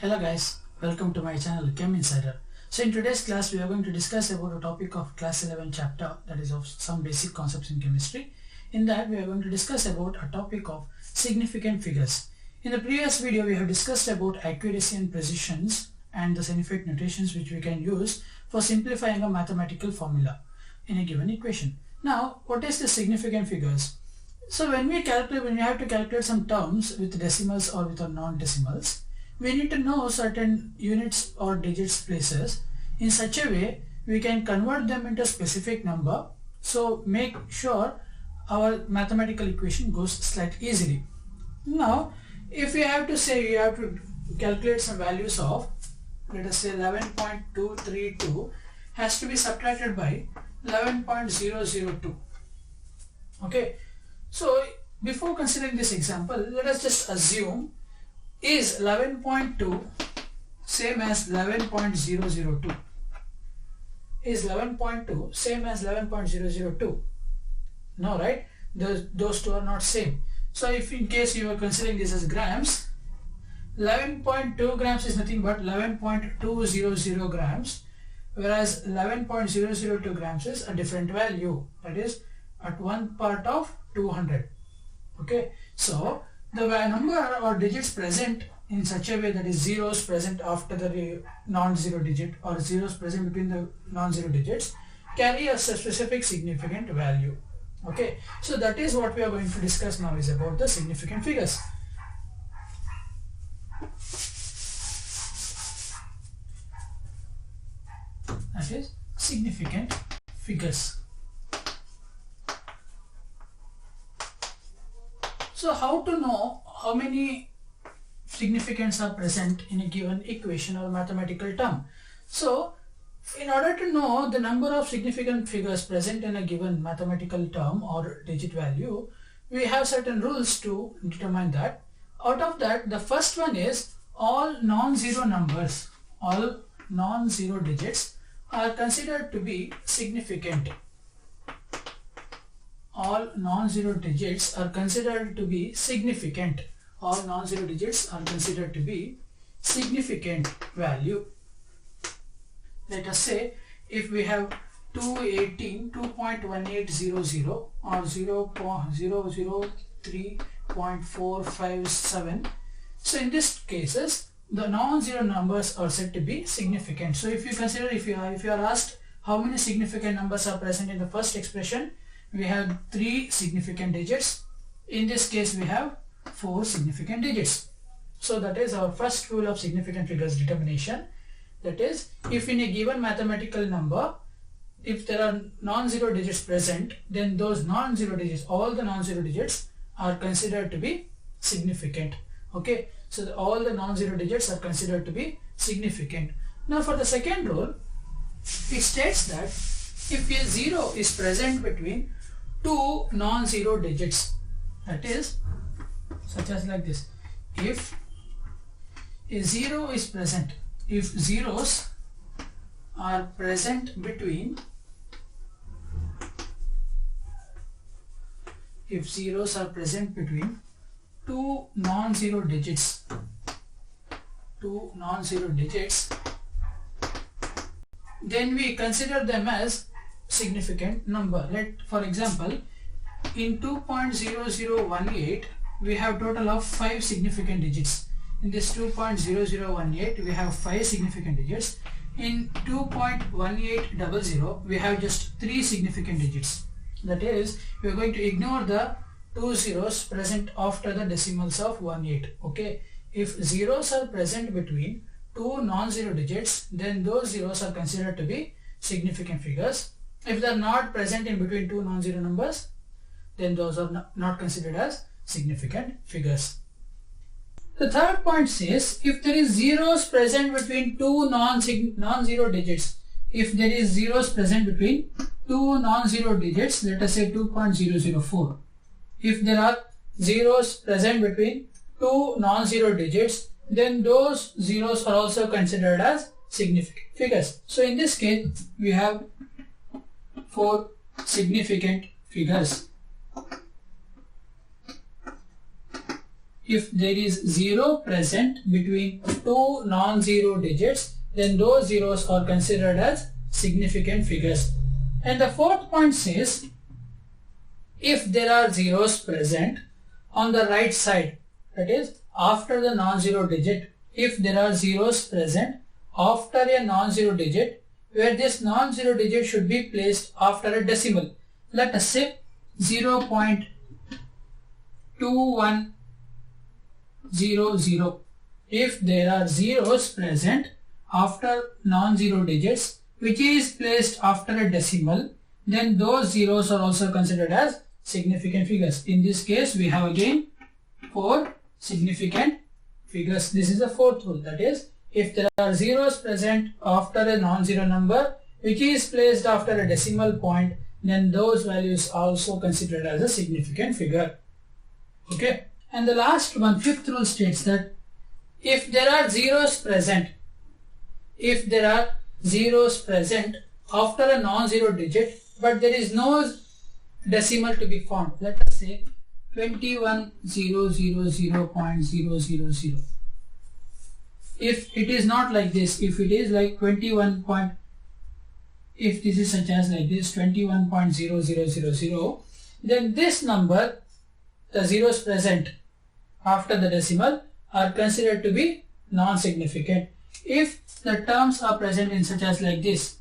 Hello guys, welcome to my channel Chem Insider. So in today's class we are going to discuss about a topic of class 11 chapter, that is of some basic concepts in chemistry. In that we are going to discuss about a topic of significant figures. In the previous video we have discussed about accuracy and precisions and the scientific notations which we can use for simplifying a mathematical formula in a given equation. Now what is the significant figures? So when we have to calculate some terms with decimals or with non-decimals, we need to know certain units or digits places. In such a way we can convert them into a specific number, so make sure our mathematical equation goes slightly easily. Now if we have to say we have to calculate some values of, let us say 11.232 has to be subtracted by 11.002. okay, so before considering this example, let us just assume is 11.2 same as 11.002? Is 11.2 same as 11.002? No, right? Those two are not same. So if in case you are considering this as grams, 11.2 grams is nothing but 11.200 grams, whereas 11.002 grams is a different value, that is at 1 part of 200. okay, so the number or digits present in such a way, that is zeros present after the non-zero digit or zeros present between the non-zero digits, carry a specific significant value. okay, so that is what we are going to discuss now, is about the significant figures. That is significant figures. So how to know how many significants are present in a given equation or mathematical term? So in order to know the number of significant figures present in a given mathematical term or digit value, we have certain rules to determine that. Out of that, the first one is all non-zero numbers, all non-zero digits are considered to be significant. All non-zero digits are considered to be significant. All non-zero digits are considered to be significant value. Let us say if we have 218, 2.1800 or 0.003.457. So in these cases the non-zero numbers are said to be significant. So if you consider, if you are asked how many significant numbers are present in the first expression, we have 3 significant digits. In this case we have 4 significant digits. So that is our first rule of significant figures determination. That is, if in a given mathematical number, if there are non-zero digits present, then those non-zero digits, all the non-zero digits are considered to be significant. okay, so all the non-zero digits are considered to be significant. Now for the second rule, it states that if a 0 is present between 2 non-zero digits, that is such as like this, if a 0 is present, if zeros are present between, if zeros are present between 2 non-zero digits, then we consider them as significant number. For example, in 2.0018 we have total of 5 significant digits. In this 2.0018 we have 5 significant digits. In 2.1800 we have just 3 significant digits. That is, we are going to ignore the 2 zeros present after the decimals of 18. okay, if zeros are present between 2 non-zero digits, then those zeros are considered to be significant figures. If they are not present in between 2 non-zero numbers, then those are not considered as significant figures. The third point says, if there is zeros present between 2 non-zero digits, if there is zeros present between 2 non-zero digits, let us say 2.004. If there are zeros present between 2 non-zero digits, then those zeros are also considered as significant figures. So in this case we have 4 significant figures. if there is 0 present between two non-zero digits, then those zeros are considered as significant figures. And the fourth point says, if there are zeros present on the right side, that is after the non-zero digit, if there are zeros present after a non-zero digit, where this non-zero digit should be placed after a decimal. Let us say 0.2100. If there are zeros present after non-zero digits which is placed after a decimal, then those zeros are also considered as significant figures. In this case, we have again 4 significant figures. This is the fourth rule, that is, if there are zeros present after a non-zero number which is placed after a decimal point, then those values are also considered as a significant figure. Okay. And the last one, fifth rule, states that if there are zeros present, after a non-zero digit, but there is no decimal to be found, let us say 21,000.000. If it is not like this, if it is like 21. If this is such as like this 21.0000, then this number, the zeros present after the decimal, are considered to be non-significant. If the terms are present in such as like this,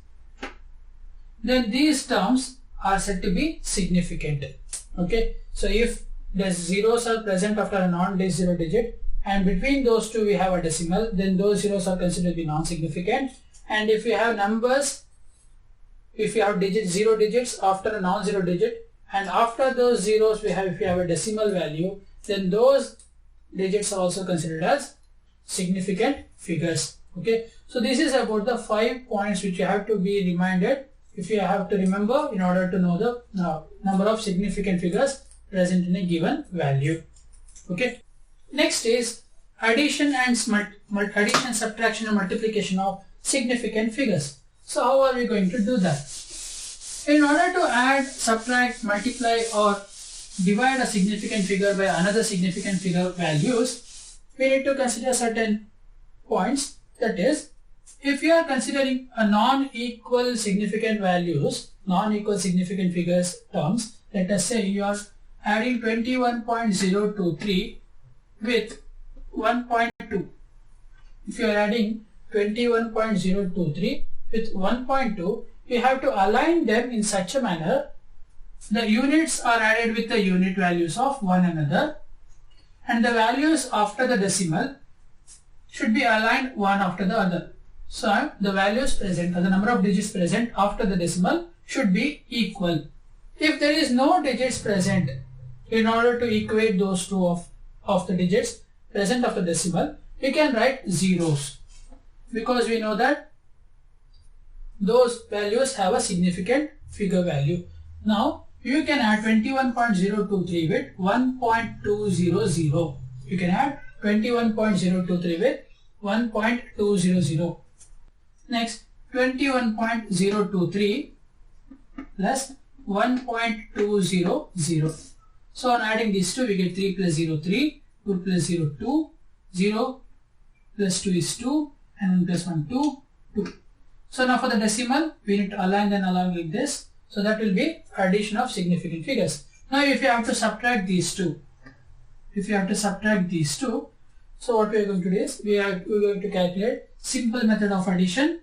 then these terms are said to be significant. Okay, so if the zeros are present after a non-zero digit and between those two we have a decimal, then those zeros are considered to be non-significant. And if we have numbers, if you have zero digits after a non-zero digit, and after those zeros if you have a decimal value, then those digits are also considered as significant figures. Okay, so this is about the 5 points which you have to be reminded, if you have to remember, in order to know the number of significant figures present in a given value. Okay, next is addition, subtraction and multiplication of significant figures. So how are we going to do that? In order to add, subtract, multiply or divide a significant figure by another significant figure values, we need to consider certain points. That is, if you are considering a non-equal significant figures terms, let us say you are adding 21.023 with 1.2. If you are adding 21.023 with 1.2, you have to align them in such a manner the units are added with the unit values of one another, and the values after the decimal should be aligned one after the other. So the values present, or the number of digits present after the decimal, should be equal. If there is no digits present, in order to equate those two of the digits present after decimal, we can write zeros, because we know that those values have a significant figure value. Now you can add 21.023 with 1.200. You can add 21.023 with 1.200. Next, 21.023 plus 1.200. So on adding these two, we get 3 plus 0, 3, 2 plus 0, 2, 0 plus 2 is 2, and 1 plus 1, 2, 2. So now for the decimal, we need to align them along like this. So that will be addition of significant figures. Now if you have to subtract these two, so what we are going to do is, we are going to calculate simple method of addition.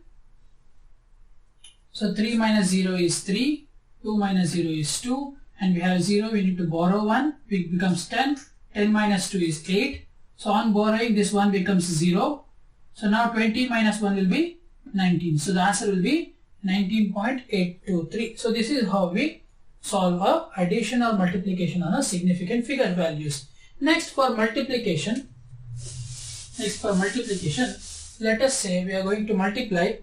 So 3 minus 0 is 3, 2 minus 0 is 2, and we have 0, we need to borrow 1, it becomes 10, 10 minus 2 is 8. So on borrowing, this 1 becomes 0. So now 20 minus 1 will be 19. So the answer will be 19.823. So this is how we solve a addition or multiplication on a significant figure values. Next for multiplication, let us say we are going to multiply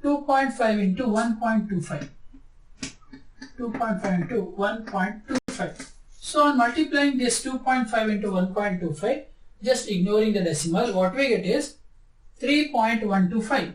2.5 into 1.25. 2.5 into 1.25. So on multiplying this 2.5 into 1.25, just ignoring the decimal, what we get is 3.125.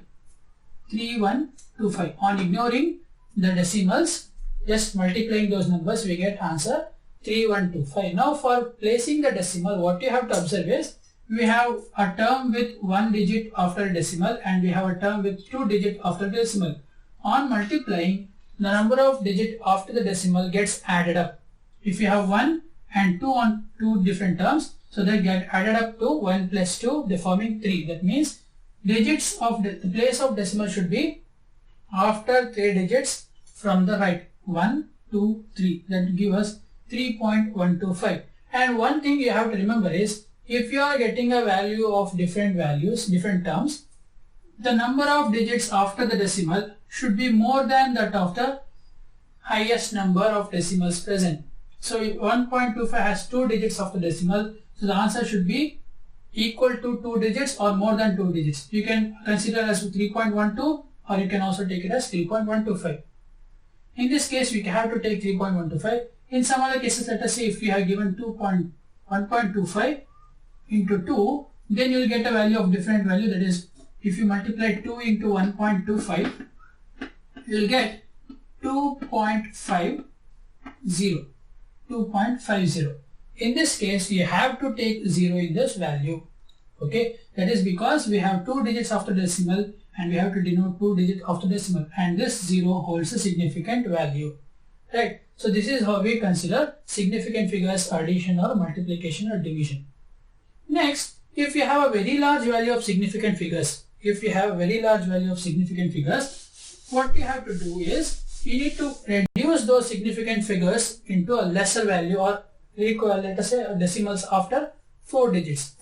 3125. On ignoring the decimals, just multiplying those numbers, we get answer 3125. Now for placing the decimal, what you have to observe is we have a term with 1 digit after a decimal and we have a term with 2 digit after decimal. On multiplying, the number of digit after the decimal gets added up. If you have 1 and 2 on two different terms, so they get added up to 1 plus 2, they forming 3. That means digits of the place of decimal should be after 3 digits from the right. 1, 2, 3. That gives us 3.125. And one thing you have to remember is if you are getting a value of different values, different terms, the number of digits after the decimal should be more than that of the highest number of decimals present. So 1.25 has 2 digits after decimal, so the answer should be equal to 2 digits or more than 2 digits. You can consider as 3.12 or you can also take it as 3.125. In this case, we have to take 3.125. In some other cases, let us say if we have given 1.25 into 2, then you will get a value of different value. That is, if you multiply 2 into 1.25, you will get 2.50. 2.50. In this case, you have to take 0 in this value. Okay, that is because we have 2 digits after decimal and we have to denote 2 digits after decimal, and this 0 holds a significant value. Right. So this is how we consider significant figures addition or multiplication or division. Next, if you have a very large value of significant figures, what you have to do is you need to reduce those significant figures into a lesser value, or let us say decimals after 4 digits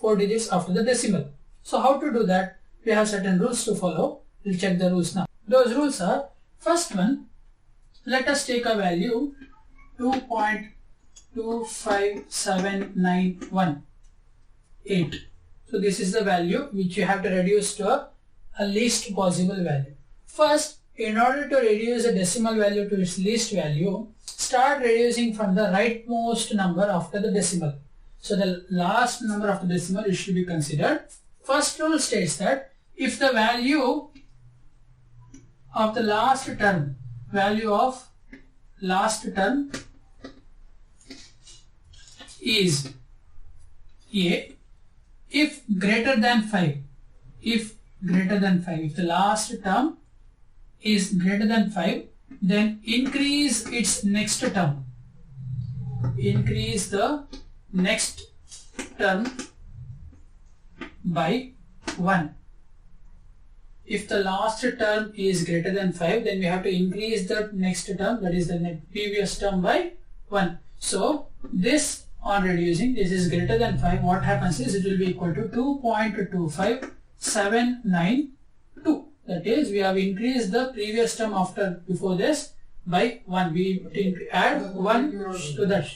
after the decimal. So how to do that? We have certain rules to follow. We'll check the rules now. Those rules are, first one, let us take a value 2.25791.8. So this is the value which you have to reduce to a least possible value. First, in order to reduce a decimal value to its least value, start reducing from the rightmost number after the decimal. So the last number of the decimal is to be considered. First rule states that if the value of the last term, is A, if greater than 5, if the last term is greater than 5, then increase its next term. Increase the next term by 1. If the last term is greater than 5, then we have to increase the next term, that is the previous term, by 1. So this, on reducing, this is greater than 5, what happens is it will be equal to 2.25792. That is, we have increased the previous term before this by 1. We add 1 to that.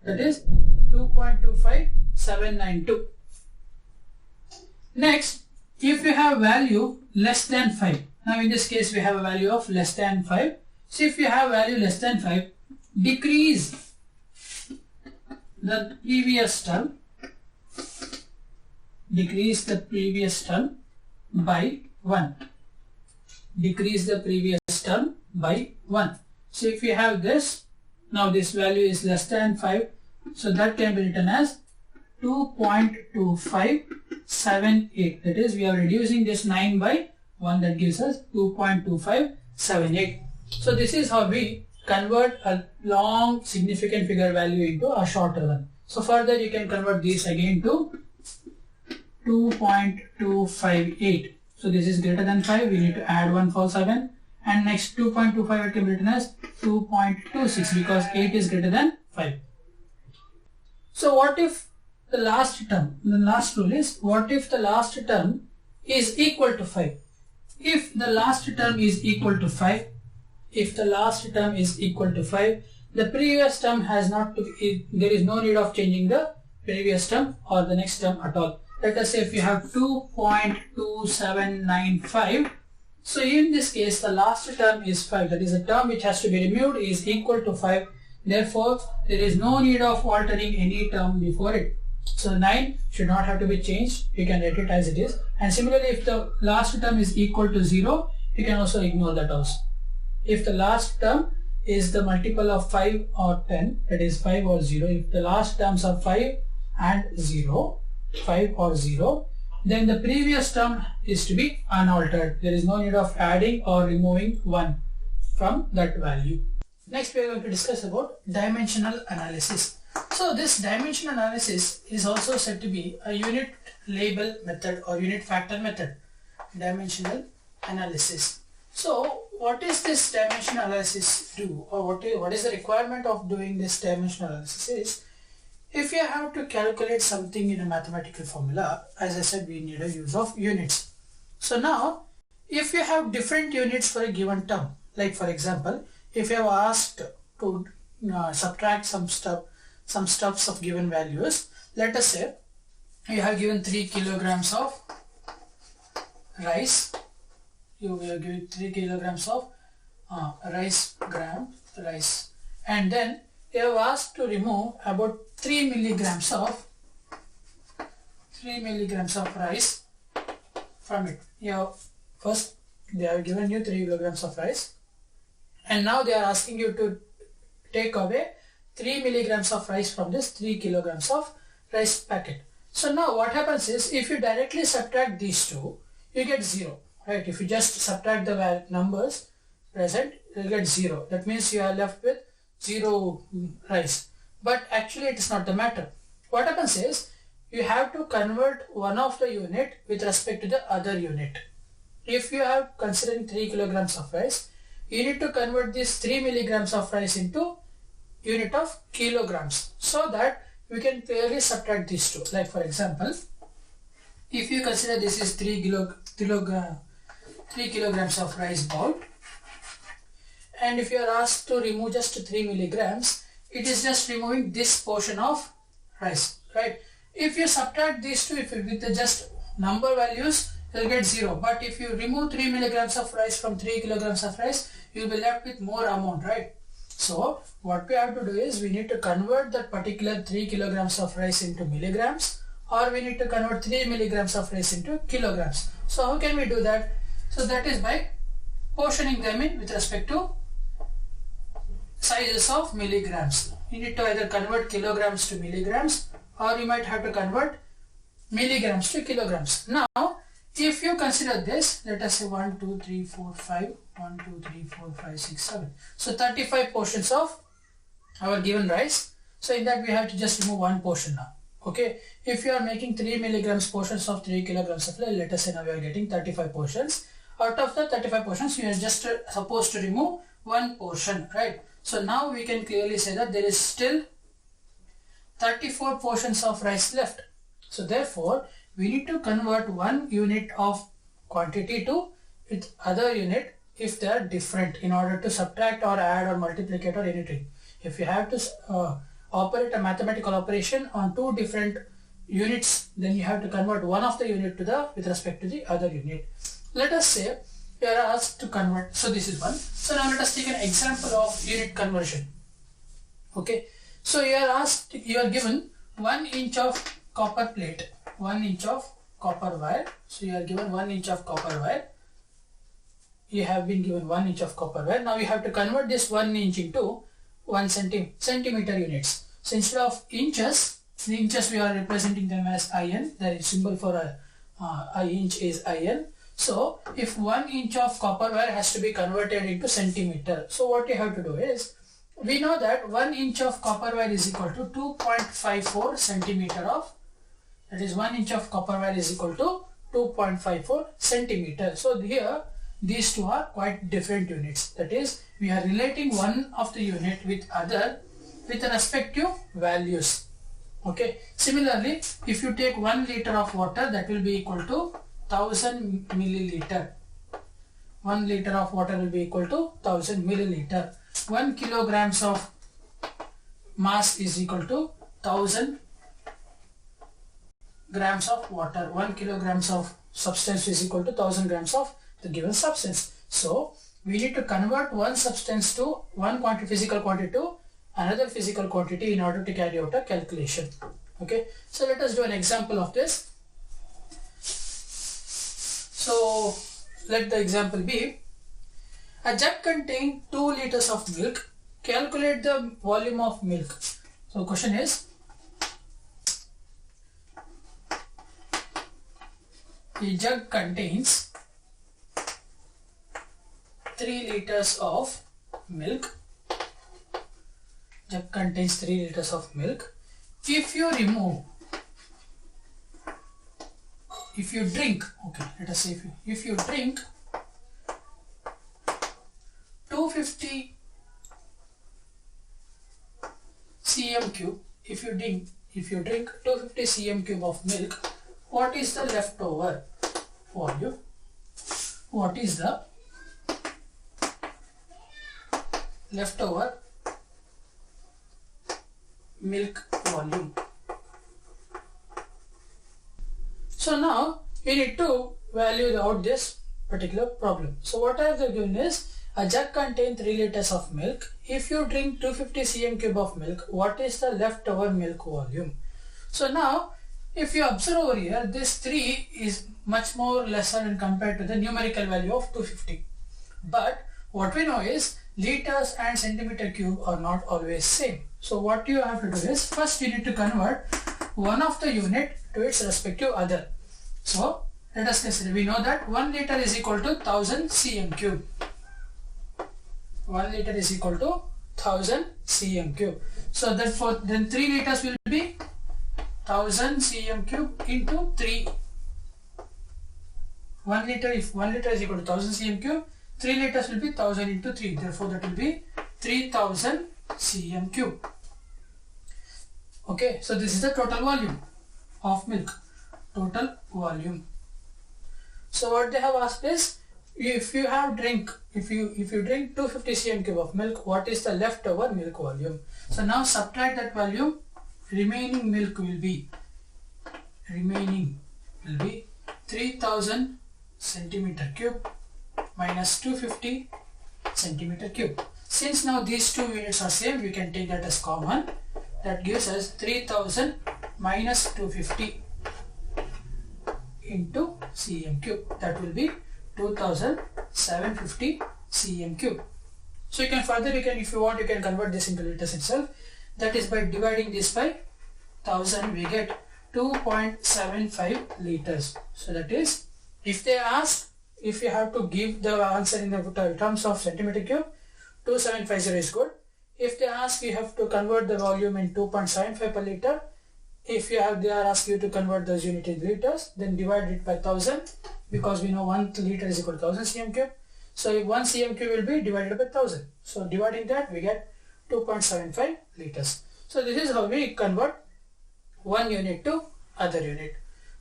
That is 2.25792. Next, if we have value less than 5. Now in this case we have a value of less than 5. So if you have value less than 5, decrease the previous term. Decrease the previous term by 1. Decrease the previous term by 1. So if you have this, now this value is less than 5, so that can be written as 2.2578. That is, we are reducing this 9 by 1, that gives us 2.2578. So this is how we convert a long significant figure value into a shorter one. So further you can convert these again to 2.258. So this is greater than 5, we need to add 1 for 7, and next 2.25 can be written as 2.26 because 8 is greater than 5. So what if the last term, the last rule is, what if the last term is equal to 5? If the last term is equal to 5, the previous term has not to, there is no need of changing the previous term or the next term at all. Let us say if you have 2.2795, so in this case the last term is 5, that is the term which has to be removed is equal to 5, therefore there is no need of altering any term before it. So 9 should not have to be changed, you can write it as it is. And similarly, if the last term is equal to 0, you can also ignore that also. If the last term is the multiple of 5 or 10, that is 5 or 0. If the last terms are 5 and 0, 5 or 0, then the previous term is to be unaltered. There is no need of adding or removing 1 from that value. Next we are going to discuss about dimensional analysis. So this dimensional analysis is also said to be a unit label method or unit factor method. Dimensional analysis. So what is this dimensional analysis do, or what is the requirement of doing this dimensional analysis is, if you have to calculate something in a mathematical formula, as I said, we need a use of units. So now if you have different units for a given term, like for example, if you have asked to subtract some stuffs of given values, let us say you have given 3 kilograms of rice, you will give 3 kilograms of rice, and then you have asked to remove about 3 milligrams of rice from it. First they have given you 3 kilograms of rice, and now they are asking you to take away 3 milligrams of rice from this 3 kilograms of rice packet. So now what happens is, if you directly subtract these two, you get 0, right? If you just subtract the numbers present, you get 0. That means you are left with 0 rice. But actually it is not the matter. What happens is, you have to convert one of the unit with respect to the other unit. If you have considering 3 kilograms of rice, you need to convert this 3 milligrams of rice into unit of kilograms, so that we can clearly subtract these two. Like for example, if you consider this is 3 kilograms of rice bowl, and if you are asked to remove just 3 milligrams, it is just removing this portion of rice, right? If you subtract these two, if you with the just number values, you will get 0. But if you remove 3 milligrams of rice from 3 kilograms of rice, you will be left with more amount, right? So what we have to do is, we need to convert that particular 3 kilograms of rice into milligrams, or we need to convert 3 milligrams of rice into kilograms. So how can we do that? So that is by portioning them in with respect to sizes of milligrams. You need to either convert kilograms to milligrams, or you might have to convert milligrams to kilograms. Now if you consider this, let us say 1, 2, 3, 4, 5, 1, 2, 3, 4, 5, 6, 7. So 35 portions of our given rice. So in that we have to just remove one portion now. Okay, if you are making 3 milligrams portions of 3 kilograms of rice, let us say now we are getting 35 portions. Out of the 35 portions, you are just supposed to remove one portion, right? So now we can clearly say that there is still 34 portions of rice left. So therefore, we need to convert one unit of quantity to with other unit if they are different, in order to subtract or add or multiplicate or anything. If you have to operate a mathematical operation on two different units, then you have to convert one of the unit to with respect to the other unit. Let us say we are asked to convert, so this is one. So now let us take an example of unit conversion. Okay, so you are given 1 inch of copper plate, 1 inch of copper wire. So you are given 1 inch of copper wire. You have been given 1 inch of copper wire. Now you have to convert this 1 inch into 1 centimeter units. So instead of inches, the inches we are representing them as IN. The symbol for a inch is IN. So if 1 inch of copper wire has to be converted into centimeter, so what you have to do is, we know that 1 inch of copper wire is equal to 2.54 centimeter of, that is 1 inch of copper wire is equal to 2.54 centimeter. So here these two are quite different units. That is, we are relating one of the unit with other with respective values. Okay. Similarly, if you take 1 liter of water, that will be equal to 1000 milliliter. 1 liter of water will be equal to 1000 milliliter. 1 kilograms of mass is equal to 1000 grams of water. 1 kilograms of substance is equal to 1000 grams of the given substance. So we need to convert one substance to one physical quantity to another physical quantity in order to carry out a calculation. Okay, so let us do an example of this. So let the example be, a jug contains 2 liters of milk calculate the volume of milk. So question is, a jug contains 3 liters of milk. Jug contains 3 liters of milk. If you drink, okay, let us say if you drink 250 cm cube, if you drink 250 cm cube of milk, what is the leftover volume? What is the leftover milk volume? So now we need to value out this particular problem. So what I have given is, a jug contains 3 liters of milk. If you drink 250 cm cube of milk, what is the leftover milk volume? So now if you observe over here, this 3 is much more lesser when compared to the numerical value of 250. But what we know is liters and centimeter cube are not always same. So what you have to do is, first you need to convert one of the unit to its respective other. So let us consider, we know that 1 liter is equal to 1000 cm cube. 1 liter is equal to 1000 cm cube. So therefore then 3 liters will be 1000 cm cube into 3. 1 liter, if 1 liter is equal to 1000 cm cube, 3 liters will be 1000 into 3. Therefore that will be 3000 cm cube. Okay, so this is the total volume of milk. Total volume. So what they have asked is, if you drink 250 cm cube of milk, what is the leftover milk volume? So now subtract that volume. Remaining milk will be 3000 centimeter cube minus 250 centimeter cube. Since now these two units are same, we can take that as common. That gives us 3000 minus 250 into cm cube. That will be 2750 cm cube. So you can further, if you want, you can convert this into liters itself. That is, by dividing this by 1000 we get 2.75 liters. So that is, if they ask, if you have to give the answer in the terms of centimeter cube, 2750 is good. If they ask you have to convert the volume in 2.75 per liter, they are asking you to convert those units in liters, then divide it by 1000, because we know 1 liter is equal to 1000 cm cube. So 1 cm cube will be divided by 1000. So dividing that, we get 2.75 liters. So this is how we convert one unit to other unit.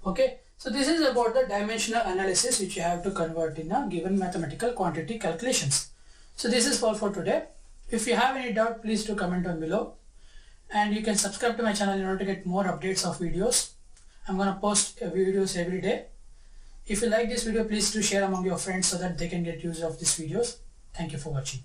Okay. So this is about the dimensional analysis which you have to convert in a given mathematical quantity calculations. So this is all for today. If you have any doubt, please do comment down below. And you can subscribe to my channel in order to get more updates of videos. I'm going to post videos every day. If you like this video, please do share among your friends so that they can get use of these videos. Thank you for watching.